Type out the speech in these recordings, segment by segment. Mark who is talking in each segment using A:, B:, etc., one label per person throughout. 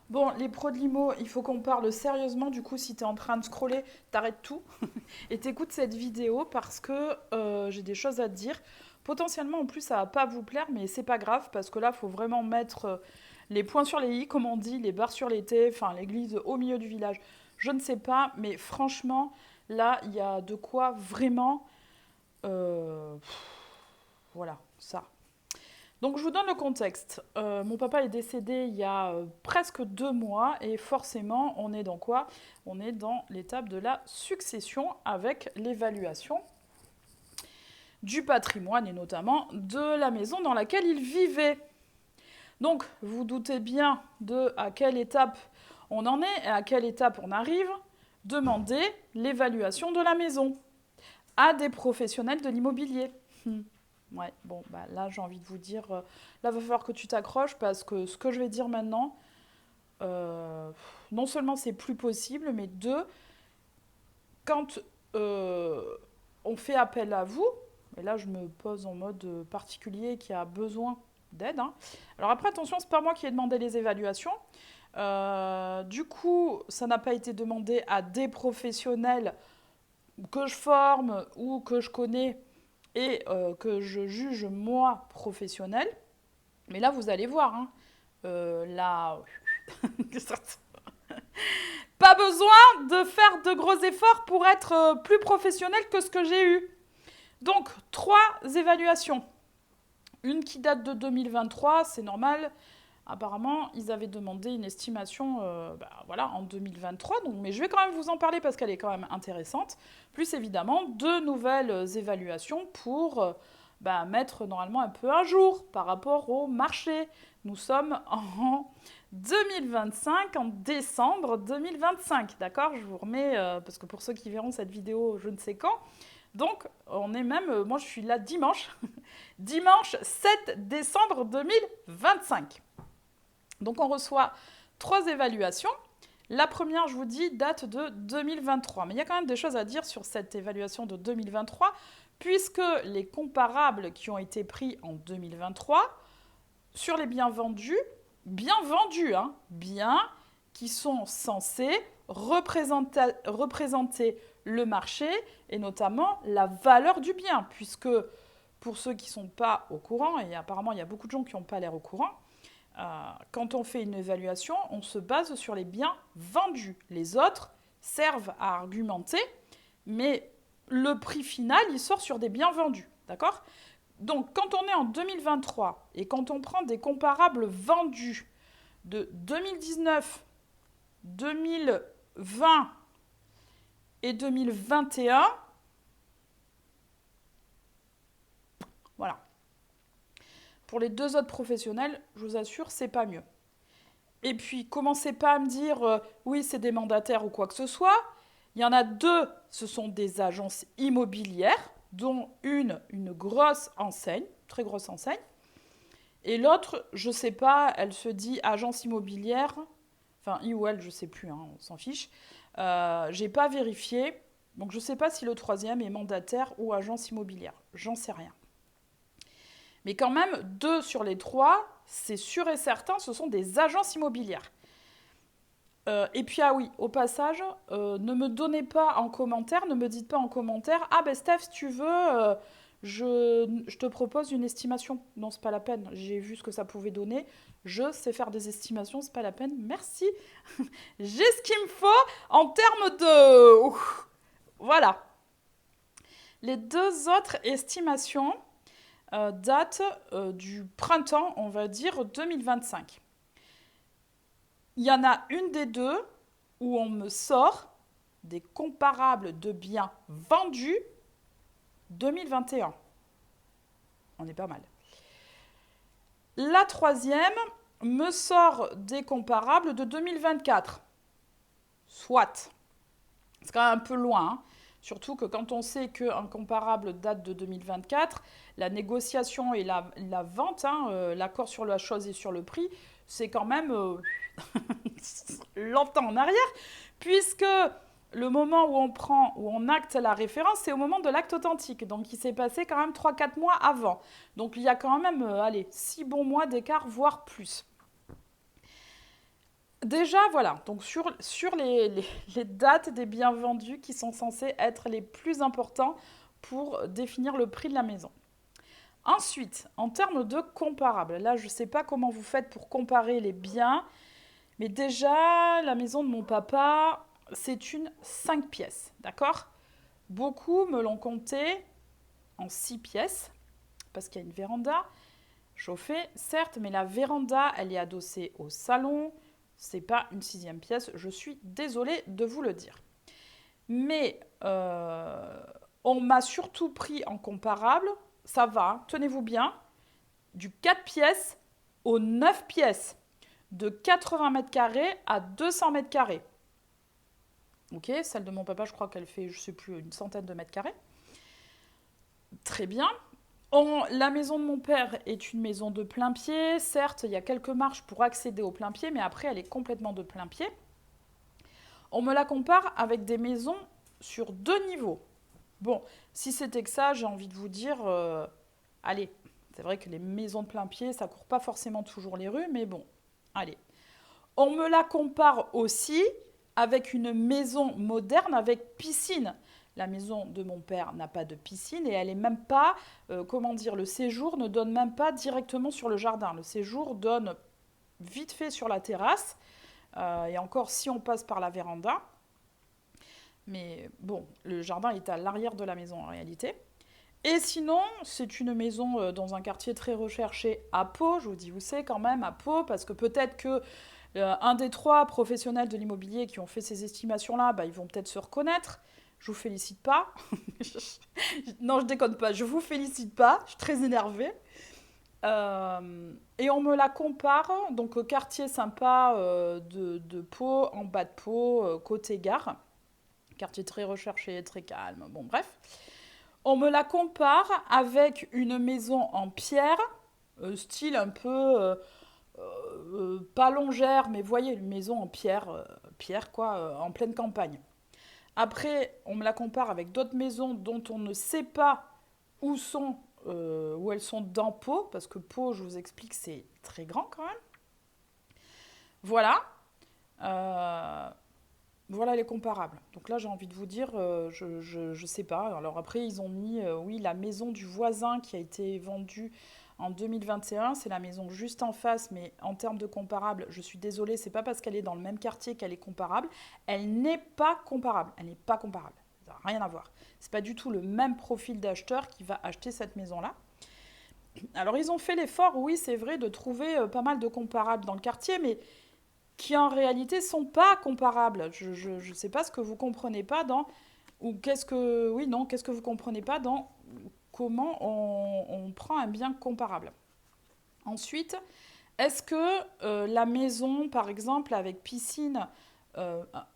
A: Bon, les pros de l'IMO, il faut qu'on parle sérieusement. Du coup, si tu es en train de scroller, t'arrêtes tout et t'écoutes cette vidéo parce que j'ai des choses à te dire. Potentiellement, en plus, ça va pas vous plaire, mais c'est pas grave parce que là, il faut vraiment mettre les points sur les i, comme on dit, les barres sur les t, enfin, l'église au milieu du village. Je ne sais pas, mais franchement, là, il y a de quoi vraiment. Voilà, ça. Donc je vous donne le contexte. Mon papa est décédé il y a presque 2 mois et forcément on est dans quoi? On est dans l'étape de la succession avec l'évaluation du patrimoine et notamment de la maison dans laquelle il vivait. Donc vous doutez bien de à quelle étape on en est et à quelle étape on arrive. Demander l'évaluation de la maison à des professionnels de l'immobilier. Ouais, bon, bah là, j'ai envie de vous dire, là, va falloir que tu t'accroches parce que ce que je vais dire maintenant, euh, non seulement c'est plus possible, mais deux, quand on fait appel à vous, et là, je me pose en mode particulier qui a besoin d'aide, hein. Alors après, attention, c'est pas moi qui ai demandé les évaluations. Du coup, ça n'a pas été demandé à des professionnels que je forme ou que je connais et que je juge moi professionnel. Mais là, vous allez voir, hein, là, pas besoin de faire de gros efforts pour être plus professionnel que ce que j'ai eu. Donc, 3 évaluations. Une qui date de 2023, c'est normal. Apparemment, ils avaient demandé une estimation voilà, en 2023. Donc, mais je vais quand même vous en parler parce qu'elle est quand même intéressante. Plus évidemment, 2 nouvelles évaluations pour mettre normalement un peu à jour par rapport au marché. Nous sommes en 2025, en décembre 2025. D'accord? Je vous remets, parce que pour ceux qui verront cette vidéo, je ne sais quand. Donc, on est même, moi je suis là dimanche, dimanche 7 décembre 2025. Donc on reçoit 3 évaluations. La première, je vous dis, date de 2023. Mais il y a quand même des choses à dire sur cette évaluation de 2023, puisque les comparables qui ont été pris en 2023 sur les bien vendus, hein, biens qui sont censés représenter le marché et notamment la valeur du bien, puisque pour ceux qui ne sont pas au courant, et apparemment il y a beaucoup de gens qui n'ont pas l'air au courant, quand on fait une évaluation, on se base sur les biens vendus. Les autres servent à argumenter, mais le prix final, il sort sur des biens vendus. D'accord? Donc, quand on est en 2023 et quand on prend des comparables vendus de 2019, 2020 et 2021, voilà. Pour les 2 autres professionnels, je vous assure, c'est pas mieux. Et puis, commencez pas à me dire oui, c'est des mandataires ou quoi que ce soit. Il y en a 2, ce sont des agences immobilières, dont une grosse enseigne, très grosse enseigne. Et l'autre, je sais pas, elle se dit agence immobilière, enfin, il ou elle, je sais plus, hein, on s'en fiche. J'ai pas vérifié, donc je sais pas si le troisième est mandataire ou agence immobilière. J'en sais rien. Mais quand même, 2 sur les 3, c'est sûr et certain, ce sont des agences immobilières. Et puis, ah oui, au passage, ne me donnez pas en commentaire, ne me dites pas en commentaire, ah ben Steph, si tu veux, je te propose une estimation. Non, c'est pas la peine, j'ai vu ce que ça pouvait donner, je sais faire des estimations, c'est pas la peine, merci. J'ai ce qu'il me faut en termes de... Ouf. Voilà. Les 2 autres estimations datent du printemps, on va dire 2025. Il y en a une des 2 où on me sort des comparables de biens vendus 2021. On est pas mal. La troisième me sort des comparables de 2024. Soit. C'est quand même un peu loin, hein. Surtout que quand on sait qu'un comparable date de 2024, la négociation et la vente, hein, l'accord sur la chose et sur le prix, c'est quand même longtemps en arrière, puisque le moment où on acte la référence, c'est au moment de l'acte authentique. Donc il s'est passé quand même 3-4 mois avant. Donc il y a quand même, allez, 6 bons mois d'écart, voire plus. Déjà, voilà, donc sur les dates des biens vendus qui sont censés être les plus importants pour définir le prix de la maison. Ensuite, en termes de comparables, là je ne sais pas comment vous faites pour comparer les biens, mais déjà la maison de mon papa, c'est une 5 pièces, d'accord? Beaucoup me l'ont compté en 6 pièces, parce qu'il y a une véranda chauffée, certes, mais la véranda, elle est adossée au salon, c'est pas une 6e pièce, je suis désolée de vous le dire. Mais on m'a surtout pris en comparable, ça va, hein, tenez-vous bien, du 4 pièces aux 9 pièces, de 80 mètres carrés à 200 mètres carrés. Ok, celle de mon papa, je crois qu'elle fait, je sais plus, une centaine de mètres carrés. Très bien. La maison de mon père est une maison de plein pied. Certes, il y a quelques marches pour accéder au plein pied, mais après, elle est complètement de plein pied. On me la compare avec des maisons sur 2 niveaux. Bon, si c'était que ça, j'ai envie de vous dire, allez, c'est vrai que les maisons de plein pied, ça court pas forcément toujours les rues, mais bon, allez. On me la compare aussi avec une maison moderne avec piscine. La maison de mon père n'a pas de piscine et elle est même pas, comment dire, le séjour ne donne même pas directement sur le jardin. Le séjour donne vite fait sur la terrasse, et encore si on passe par la véranda. Mais bon, le jardin est à l'arrière de la maison en réalité. Et sinon, c'est une maison dans un quartier très recherché à Pau. Je vous dis où c'est quand même, à Pau, parce que peut-être que un des 3 professionnels de l'immobilier qui ont fait ces estimations-là, bah, ils vont peut-être se reconnaître. Je vous félicite pas. Non, je déconne pas. Je vous félicite pas. Je suis très énervée. Et on me la compare, donc au quartier sympa de Pau, en bas de Pau, côté gare. Quartier très recherché, très calme. Bon, bref. On me la compare avec une maison en pierre, style un peu pas longère, mais voyez, une maison en pierre, pierre quoi, en pleine campagne. Après, on me la compare avec d'autres maisons dont on ne sait pas où sont, où elles sont dans Pau, parce que Pau, je vous explique, c'est très grand quand même. Voilà. Euh, voilà les comparables. Donc là, j'ai envie de vous dire, je sais pas. Alors après, ils ont mis, oui, la maison du voisin qui a été vendue en 2021. C'est la maison juste en face, mais en termes de comparables, je suis désolée, c'est pas parce qu'elle est dans le même quartier qu'elle est comparable. Elle n'est pas comparable. Elle n'est pas comparable. Ça n'a rien à voir. C'est pas du tout le même profil d'acheteur qui va acheter cette maison-là. Alors ils ont fait l'effort, oui, c'est vrai, de trouver pas mal de comparables dans le quartier, mais qui en réalité sont pas comparables. Je ne sais pas ce que vous comprenez pas dans ou qu'est-ce que oui non qu'est-ce que vous comprenez pas dans comment on prend un bien comparable. Ensuite, est-ce que la maison par exemple avec piscine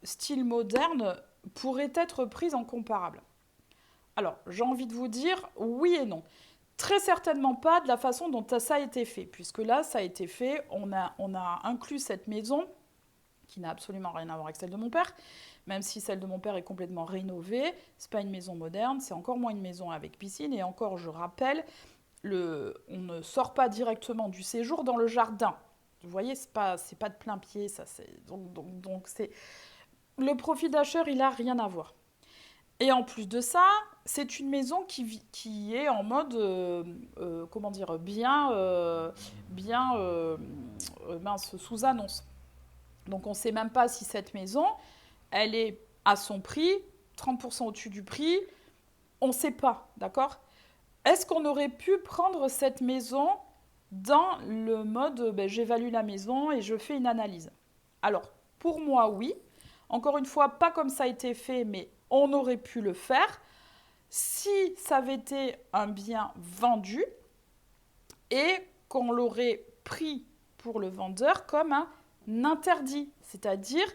A: style moderne pourrait être prise en comparable? Alors j'ai envie de vous dire oui et non. Très certainement pas de la façon dont ça a été fait, puisque là ça a été fait, on a inclus cette maison qui n'a absolument rien à voir avec celle de mon père, même si celle de mon père est complètement rénovée. C'est pas une maison moderne, c'est encore moins une maison avec piscine. Et encore, je rappelle, on ne sort pas directement du séjour dans le jardin. Vous voyez, c'est pas de plein pied, ça. Donc c'est le profil d'acheteur, il a rien à voir. Et en plus de ça, c'est une maison qui est en mode, comment dire, mince, sous annonce. Donc on ne sait même pas si cette maison, elle est à son prix, 30% au-dessus du prix, on ne sait pas, d'accord? Est-ce qu'on aurait pu prendre cette maison dans le mode ben, j'évalue la maison et je fais une analyse? Alors, pour moi, oui. Encore une fois, pas comme ça a été fait, mais on aurait pu le faire si ça avait été un bien vendu et qu'on l'aurait pris pour le vendeur comme un interdit. C'est-à-dire,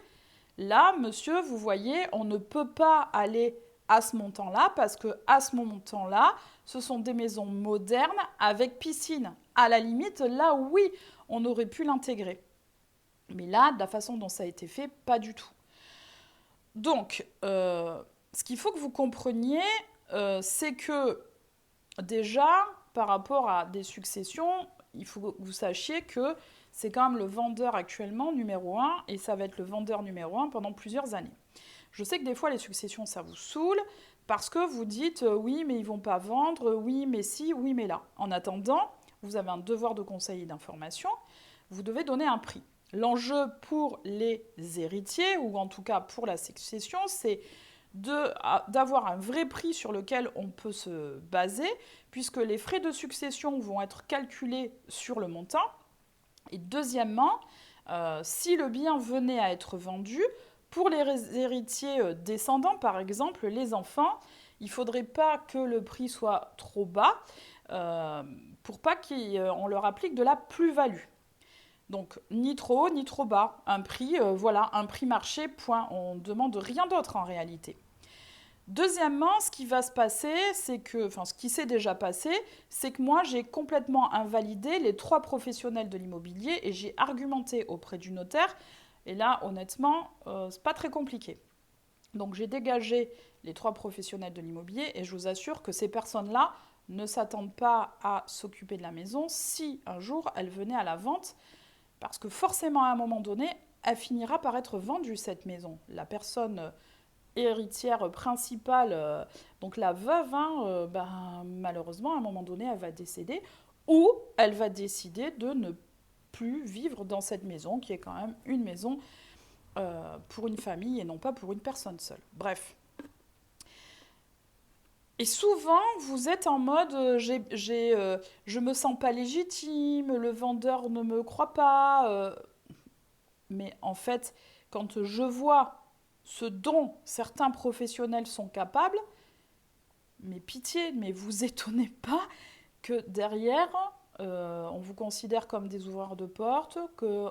A: là, monsieur, vous voyez, on ne peut pas aller à ce montant-là parce que à ce montant-là, ce sont des maisons modernes avec piscine. À la limite, là, oui, on aurait pu l'intégrer. Mais là, de la façon dont ça a été fait, pas du tout. Donc, ce qu'il faut que vous compreniez, c'est que déjà, par rapport à des successions, il faut que vous sachiez que c'est quand même le vendeur actuellement numéro un et ça va être le vendeur numéro un pendant plusieurs années. Je sais que des fois les successions ça vous saoule parce que vous dites oui mais ils vont pas vendre, oui mais si, oui mais là. En attendant, vous avez un devoir de conseil et d'information, vous devez donner un prix. L'enjeu pour les héritiers, ou en tout cas pour la succession, c'est d'avoir un vrai prix sur lequel on peut se baser, puisque les frais de succession vont être calculés sur le montant. Et deuxièmement, si le bien venait à être vendu, pour les héritiers descendants, par exemple, les enfants, il ne faudrait pas que le prix soit trop bas euh, pour pas qu'on leur applique de la plus-value. Donc ni trop haut ni trop bas. Un prix, voilà, un prix marché, point. On ne demande rien d'autre en réalité. Deuxièmement, ce qui va se passer, c'est que, enfin ce qui s'est déjà passé, c'est que moi j'ai complètement invalidé les 3 professionnels de l'immobilier et j'ai argumenté auprès du notaire. Et là, honnêtement, c'est pas très compliqué. Donc j'ai dégagé les 3 professionnels de l'immobilier et je vous assure que ces personnes-là ne s'attendent pas à s'occuper de la maison si un jour elle venait à la vente, parce que forcément à un moment donné, elle finira par être vendue cette maison. La personne héritière principale, donc la veuve, hein, ben, malheureusement, à un moment donné, elle va décéder ou elle va décider de ne plus vivre dans cette maison, qui est quand même une maison pour une famille et non pas pour une personne seule. Bref. Et souvent, vous êtes en mode je me sens pas légitime, le vendeur ne me croit pas. Mais en fait, quand je vois ce dont certains professionnels sont capables, mais pitié, mais vous étonnez pas que derrière, on vous considère comme des ouvreurs de porte, que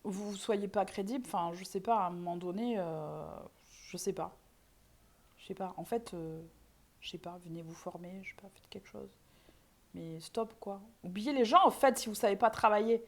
A: vous ne soyez pas crédible. Enfin, je sais pas, à un moment donné, je sais pas. Je sais pas. En fait, je sais pas, venez vous former, je sais pas, faites quelque chose. Mais stop, quoi. Oubliez les gens, en fait, si vous savez pas travailler.